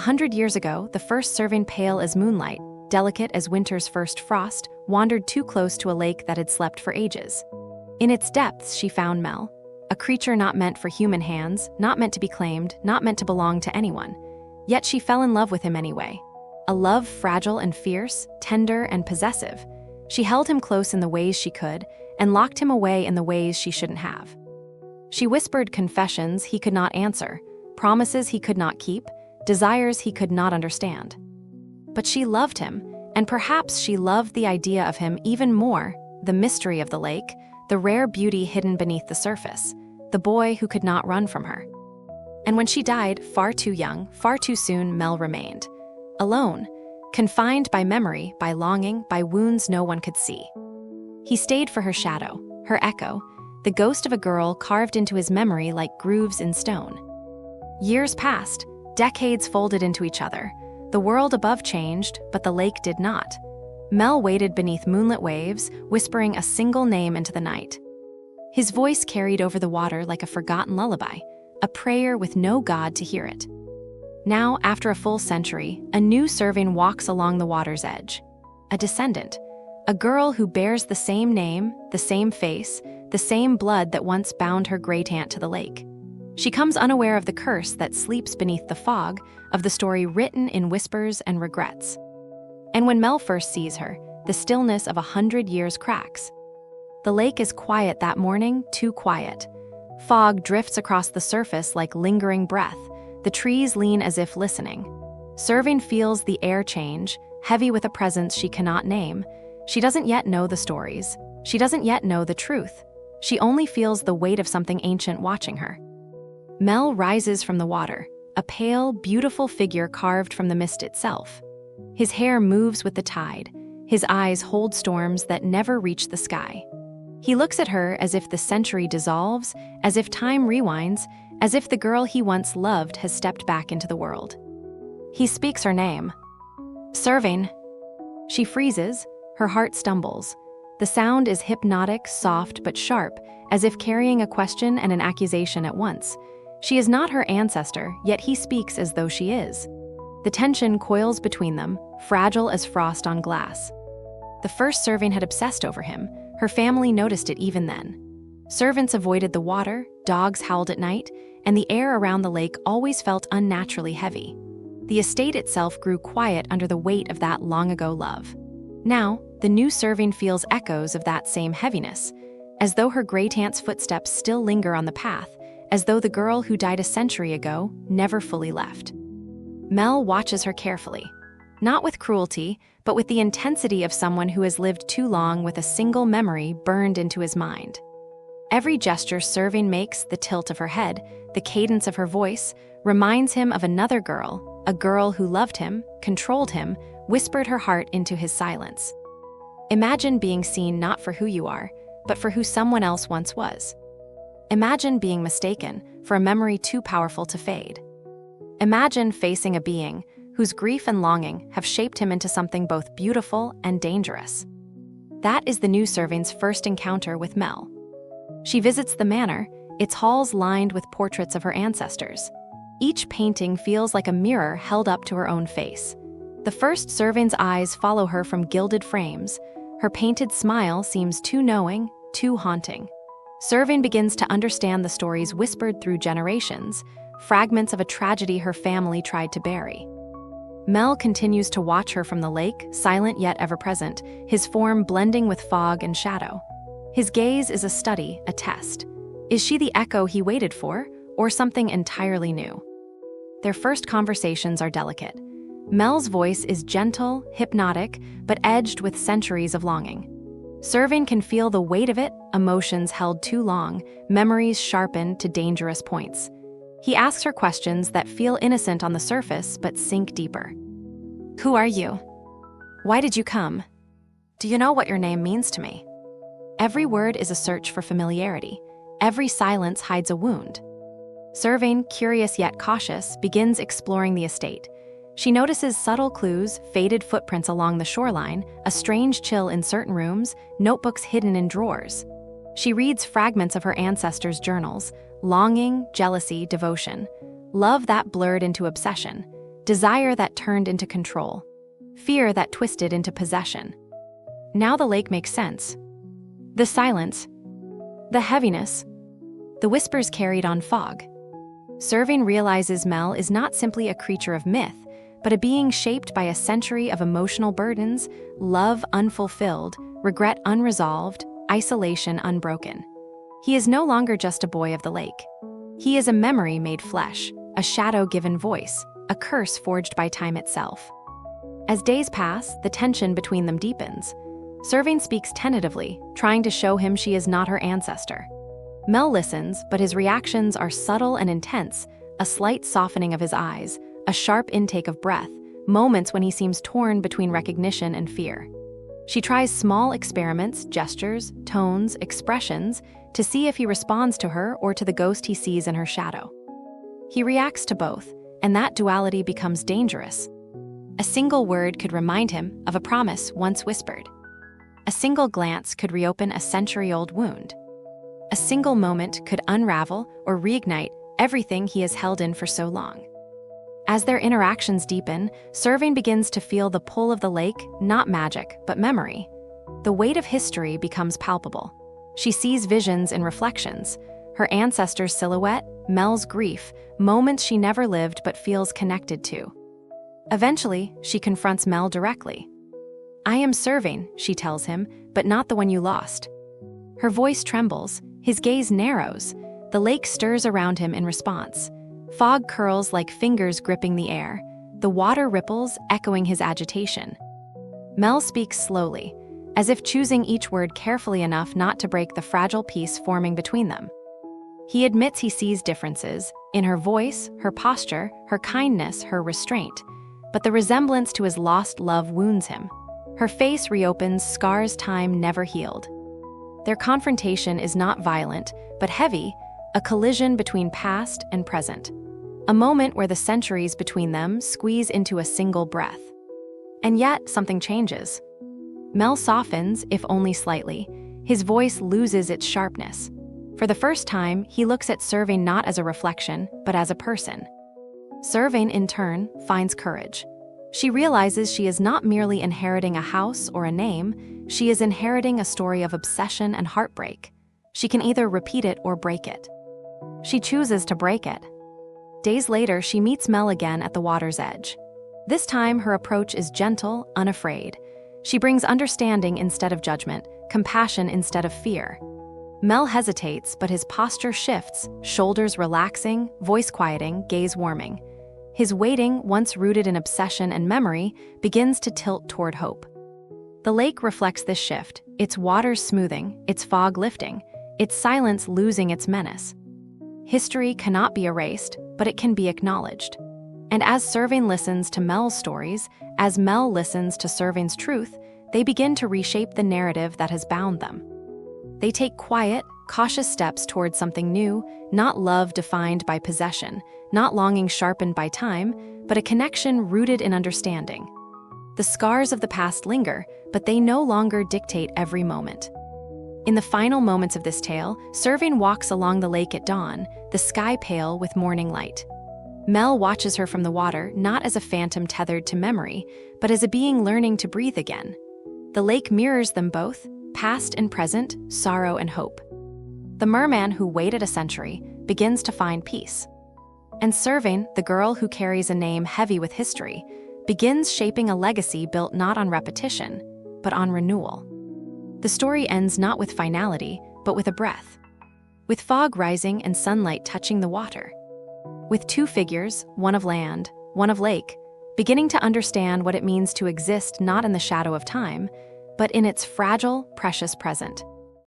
100 years ago, the first Servaine, pale as moonlight, delicate as winter's first frost, wandered too close to a lake that had slept for ages. In its depths, she found 𝐬, a creature not meant for human hands, not meant to be claimed, not meant to belong to anyone. Yet she fell in love with him anyway. A love fragile and fierce, tender and possessive. She held him close in the ways she could, and locked him away in the ways she shouldn't have. She whispered confessions he could not answer, promises he could not keep, desires he could not understand. But she loved him, and perhaps she loved the idea of him even more, the mystery of the lake, the rare beauty hidden beneath the surface, the boy who could not run from her. And when she died, far too young, far too soon, 𝐬 remained. Alone, confined by memory, by longing, by wounds no one could see. He stayed for her shadow, her echo, the ghost of a girl carved into his memory like grooves in stone. Years passed, decades folded into each other. The world above changed, but the lake did not. 𝐬 waited beneath moonlit waves, whispering a single name into the night. His voice carried over the water like a forgotten lullaby, a prayer with no god to hear it. Now, after a full century, a new Servaine walks along the water's edge. A descendant, a girl who bears the same name, the same face, the same blood that once bound her 𝓤𝓐𝓐 to the lake. She comes unaware of the curse that sleeps beneath the fog, of the story written in whispers and regrets. And when 𝐬 first sees her, the stillness of 100 years cracks. The lake is quiet that morning, too quiet. Fog drifts across the surface like lingering breath. The trees lean as if listening. Servaine feels the air change, heavy with a presence she cannot name. She doesn't yet know the stories. She doesn't yet know the truth. She only feels the weight of something ancient watching her. 𝐬 rises from the water, a pale, beautiful figure carved from the mist itself. His hair moves with the tide. His eyes hold storms that never reach the sky. He looks at her as if the century dissolves, as if time rewinds, as if the girl he once loved has stepped back into the world. He speaks her name. Servaine. She freezes, her heart stumbles. The sound is hypnotic, soft, but sharp, as if carrying a question and an accusation at once. She is not her ancestor, yet he speaks as though she is. The tension coils between them, fragile as frost on glass. The first Servaine had obsessed over him. Her family noticed it even then. Servants avoided the water, dogs howled at night, and the air around the lake always felt unnaturally heavy. The estate itself grew quiet under the weight of that long-ago love. Now, the new Servaine feels echoes of that same heaviness, as though her 𝓤𝓐𝓐's footsteps still linger on the path, as though the girl who died a century ago never fully left. 𝐬 watches her carefully, not with cruelty, but with the intensity of someone who has lived too long with a single memory burned into his mind. Every gesture Servaine makes, the tilt of her head, the cadence of her voice, reminds him of another girl, a girl who loved him, controlled him, whispered her heart into his silence. Imagine being seen not for who you are, but for who someone else once was. Imagine being mistaken for a memory too powerful to fade. Imagine facing a being whose grief and longing have shaped him into something both beautiful and dangerous. That is the new Servaine's first encounter with 𝐬. She visits the manor, its halls lined with portraits of her ancestors. Each painting feels like a mirror held up to her own face. The first Servaine's eyes follow her from gilded frames. Her painted smile seems too knowing, too haunting. Servaine begins to understand the stories whispered through generations, fragments of a tragedy her family tried to bury. 𝐬 continues to watch her from the lake, silent yet ever-present, his form blending with fog and shadow. His gaze is a study, a test. Is she the echo he waited for, or something entirely new? Their first conversations are delicate. 𝐬's voice is gentle, hypnotic, but edged with centuries of longing. Servaine can feel the weight of it, emotions held too long, memories sharpened to dangerous points. He asks her questions that feel innocent on the surface but sink deeper. Who are you? Why did you come? Do you know what your name means to me? Every word is a search for familiarity. Every silence hides a wound. Servaine, curious yet cautious, begins exploring the estate. She notices subtle clues, faded footprints along the shoreline, a strange chill in certain rooms, notebooks hidden in drawers. She reads fragments of her ancestors' journals, longing, jealousy, devotion, love that blurred into obsession, desire that turned into control, fear that twisted into possession. Now the lake makes sense. The silence, the heaviness, the whispers carried on fog. Servaine realizes Mel is not simply a creature of myth, but a being shaped by a century of emotional burdens, love unfulfilled, regret unresolved, isolation unbroken. He is no longer just a boy of the lake. He is a memory made flesh, a shadow given voice, a curse forged by time itself. As days pass, the tension between them deepens. Servaine speaks tentatively, trying to show him she is not her ancestor. Mel listens, but his reactions are subtle and intense, a slight softening of his eyes, a sharp intake of breath, moments when he seems torn between recognition and fear. She tries small experiments, gestures, tones, expressions, to see if he responds to her or to the ghost he sees in her shadow. He reacts to both, and that duality becomes dangerous. A single word could remind him of a promise once whispered. A single glance could reopen a century-old wound. A single moment could unravel or reignite everything he has held in for so long. As their interactions deepen, Servaine begins to feel the pull of the lake, not magic, but memory. The weight of history becomes palpable. She sees visions in reflections, her ancestor's silhouette, Mel's grief, moments she never lived but feels connected to. Eventually, she confronts Mel directly. "I am Servaine," she tells him, "but not the one you lost." Her voice trembles, his gaze narrows, the lake stirs around him in response. Fog curls like fingers gripping the air, the water ripples, echoing his agitation. Mel speaks slowly, as if choosing each word carefully enough not to break the fragile peace forming between them. He admits he sees differences, in her voice, her posture, her kindness, her restraint, but the resemblance to his lost love wounds him. Her face reopens scars time never healed. Their confrontation is not violent, but heavy, a collision between past and present. A moment where the centuries between them squeeze into a single breath. And yet, something changes. Mel softens, if only slightly. His voice loses its sharpness. For the first time, he looks at Servaine not as a reflection, but as a person. Servaine, in turn, finds courage. She realizes she is not merely inheriting a house or a name, she is inheriting a story of obsession and heartbreak. She can either repeat it or break it. She chooses to break it. Days later, she meets Mel again at the water's edge. This time, her approach is gentle, unafraid. She brings understanding instead of judgment, compassion instead of fear. Mel hesitates, but his posture shifts, shoulders relaxing, voice quieting, gaze warming. His waiting, once rooted in obsession and memory, begins to tilt toward hope. The lake reflects this shift, its waters smoothing, its fog lifting, its silence losing its menace. History cannot be erased, but it can be acknowledged. And as Servaine listens to Mel's stories, as Mel listens to Servaine's truth, they begin to reshape the narrative that has bound them. They take quiet, cautious steps towards something new, not love defined by possession, not longing sharpened by time, but a connection rooted in understanding. The scars of the past linger, but they no longer dictate every moment. In the final moments of this tale, Servaine walks along the lake at dawn, the sky pale with morning light. Mel watches her from the water, not as a phantom tethered to memory, but as a being learning to breathe again. The lake mirrors them both, past and present, sorrow and hope. The merman who waited a century begins to find peace. And Servaine, the girl who carries a name heavy with history, begins shaping a legacy built not on repetition, but on renewal. The story ends not with finality, but with a breath. With fog rising and sunlight touching the water. With two figures, one of land, one of lake, beginning to understand what it means to exist not in the shadow of time, but in its fragile, precious present.